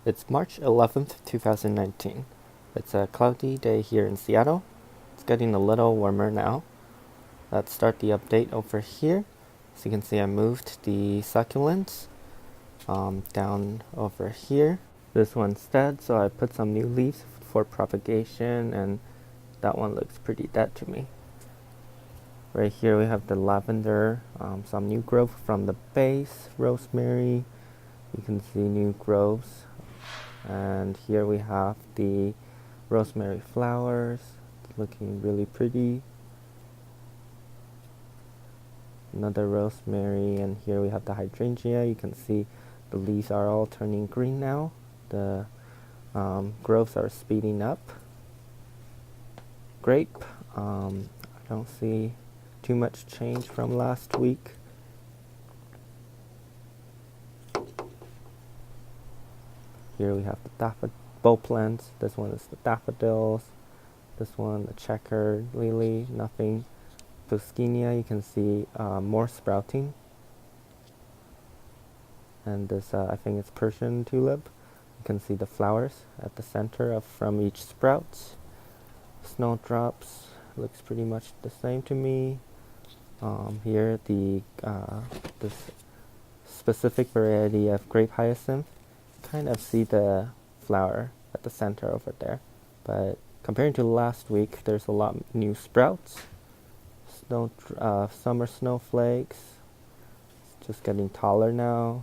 It's March 11th, 2019. It's a cloudy day here in Seattle. It's getting a little warmer now. Let's start the update over here. As you can see, I moved the succulents down over here. This one's dead, so I put some new leaves for propagation, and that one looks pretty dead to me. Right here we have the lavender, some new growth from the base, rosemary. You can see new growths. And here we have the rosemary flowers, looking really pretty. Another rosemary, and here we have the hydrangea. You can see the leaves are all turning green now. The growths are speeding up. Grape, I don't see too much change from last week. Here we have the bow plants. This one is the daffodils. This one, the checkered lily, nothing. Fusquinia, you can see more sprouting. And this, I think it's Persian tulip. You can see the flowers at the center from each sprout. Snowdrops looks pretty much the same to me. Here, this specific variety of grape hyacinth, kind of see the flower at the center over there, but comparing to last week, there's a lot new sprouts. Summer snowflakes, just getting taller now.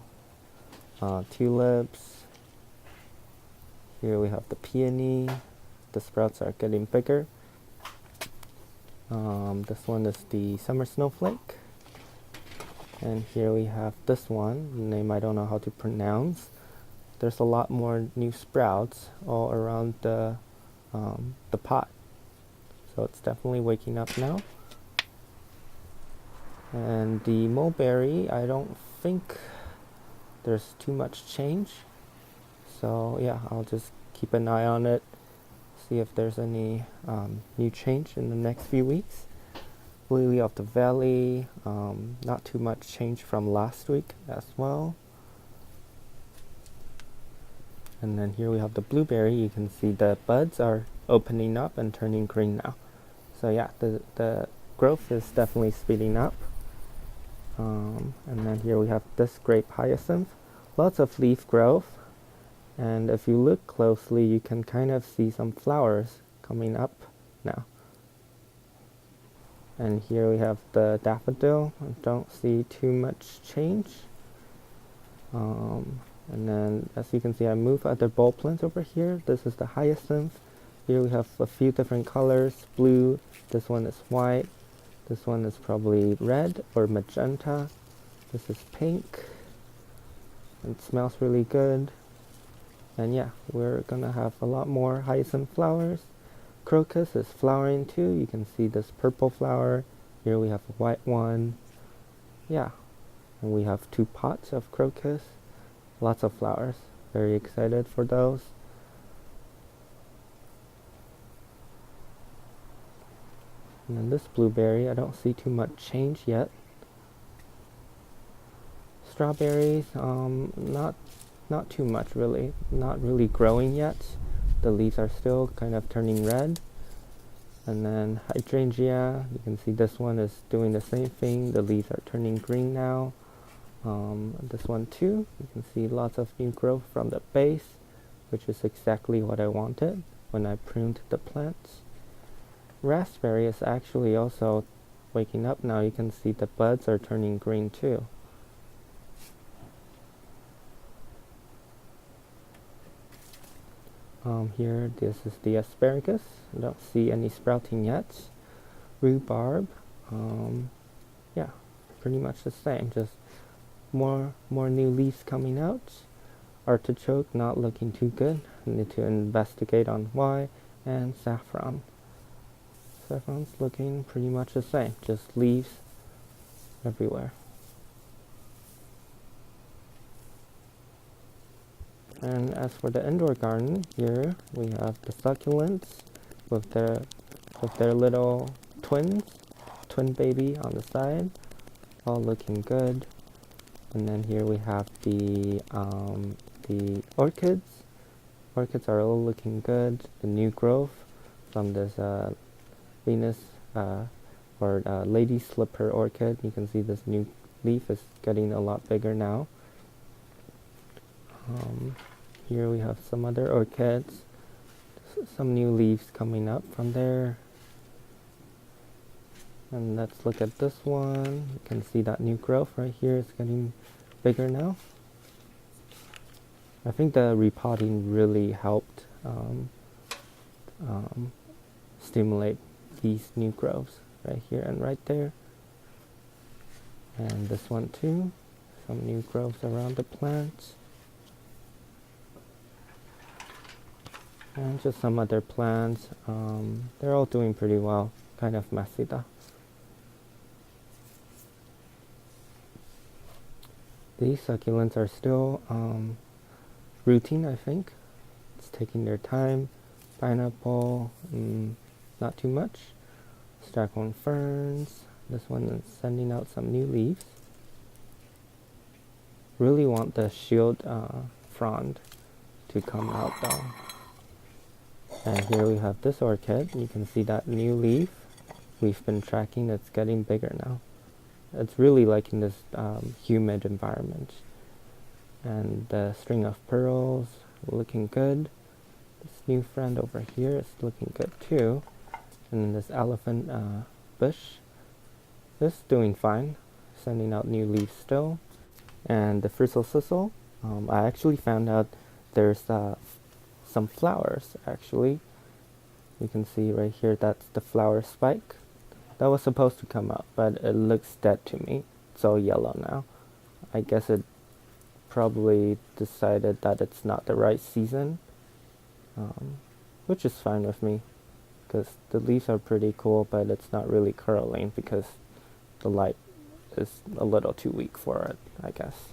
Tulips. Here we have the peony. The sprouts are getting bigger. This one is the summer snowflake. And here we have this one, the name I don't know how to pronounce. There's a lot more new sprouts all around the pot. So it's definitely waking up now. And the mulberry, I don't think there's too much change. So yeah, I'll just keep an eye on it, see if there's any new change in the next few weeks. Lily of the Valley, not too much change from last week as well. And then here we have the blueberry. You can see the buds are opening up and turning green now. So yeah, the growth is definitely speeding up. And then here we have this grape hyacinth. Lots of leaf growth. And if you look closely, you can kind of see some flowers coming up now. And here we have the daffodil. I don't see too much change. And then, as you can see, I move other bulb plants over here. This is the hyacinth. Here we have a few different colors. Blue. This one is white. This one is probably red or magenta. This is pink. It smells really good. And yeah, we're gonna have a lot more hyacinth flowers. Crocus is flowering too. You can see this purple flower. Here we have a white one. Yeah, and we have 2 pots of crocus. Lots of flowers. Very excited for those. And then this blueberry, I don't see too much change yet. Strawberries, not too much really. Not really growing yet. The leaves are still kind of turning red. And then hydrangea, you can see this one is doing the same thing. The leaves are turning green now. This one too, you can see lots of new growth from the base, which is exactly what I wanted when I pruned the plants. Raspberry is actually also waking up now. You can see the buds are turning green too. Here, this is the asparagus. I don't see any sprouting yet. Rhubarb, yeah, pretty much the same, just more new leaves coming out. Artichoke not looking too good. Need to investigate on why. And saffron. Saffron's looking pretty much the same, just leaves everywhere. And as for the indoor garden, here we have the succulents with their little twin baby on the side, all looking good. And then here we have the orchids. orchids are all looking good. The new growth from this Venus or lady slipper orchid, you can see this new leaf is getting a lot bigger now. Here we have some other orchids, some new leaves coming up from there. And let's look at this one. You can see that new growth right here is getting bigger now. I think the repotting really helped stimulate these new growths right here and right there. And this one too, some new growths around the plants. And just some other plants. They're all doing pretty well, kind of messy though. These succulents are still rooting, I think. It's taking their time. Pineapple, not too much. Strathcone ferns. This one is sending out some new leaves. Really want the shield frond to come out though. And here we have this orchid. You can see that new leaf we've been tracking. It's getting bigger now. It's really liking this humid environment. And the string of pearls looking good. This new friend over here is looking good too. And then this elephant bush is doing fine, sending out new leaves still. And the frizzle sizzle, I actually found out there's some flowers actually. You can see right here, that's the flower spike. That was supposed to come out, but it looks dead to me. It's all yellow now. I guess it probably decided that it's not the right season, which is fine with me, because the leaves are pretty cool, but it's not really curling because the light is a little too weak for it, I guess.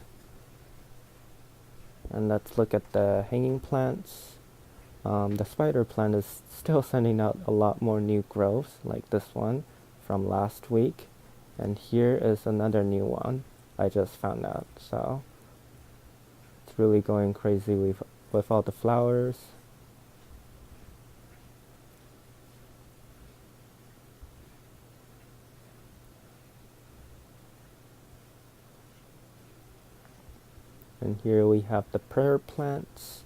And let's look at the hanging plants. The spider plant is still sending out a lot more new growths, like this one from last week. And here is another new one I just found out. So it's really going crazy with all the flowers. And here we have the prayer plants.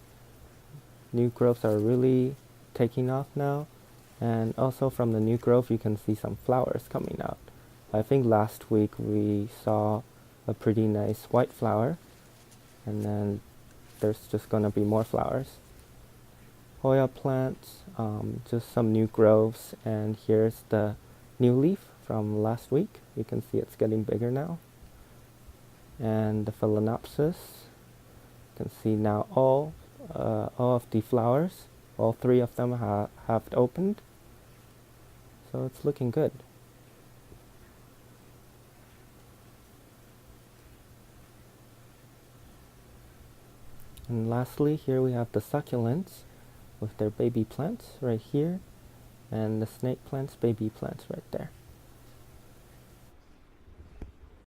New growths are really taking off now. And also from the new growth, you can see some flowers coming out. I think last week we saw a pretty nice white flower. And then there's just going to be more flowers. Hoya plants, just some new growths. And here's the new leaf from last week. You can see it's getting bigger now. And the phalaenopsis, you can see now all of the flowers, all three of them have opened. So it's looking good. And lastly, here we have the succulents with their baby plants right here, and the snake plants, baby plants right there.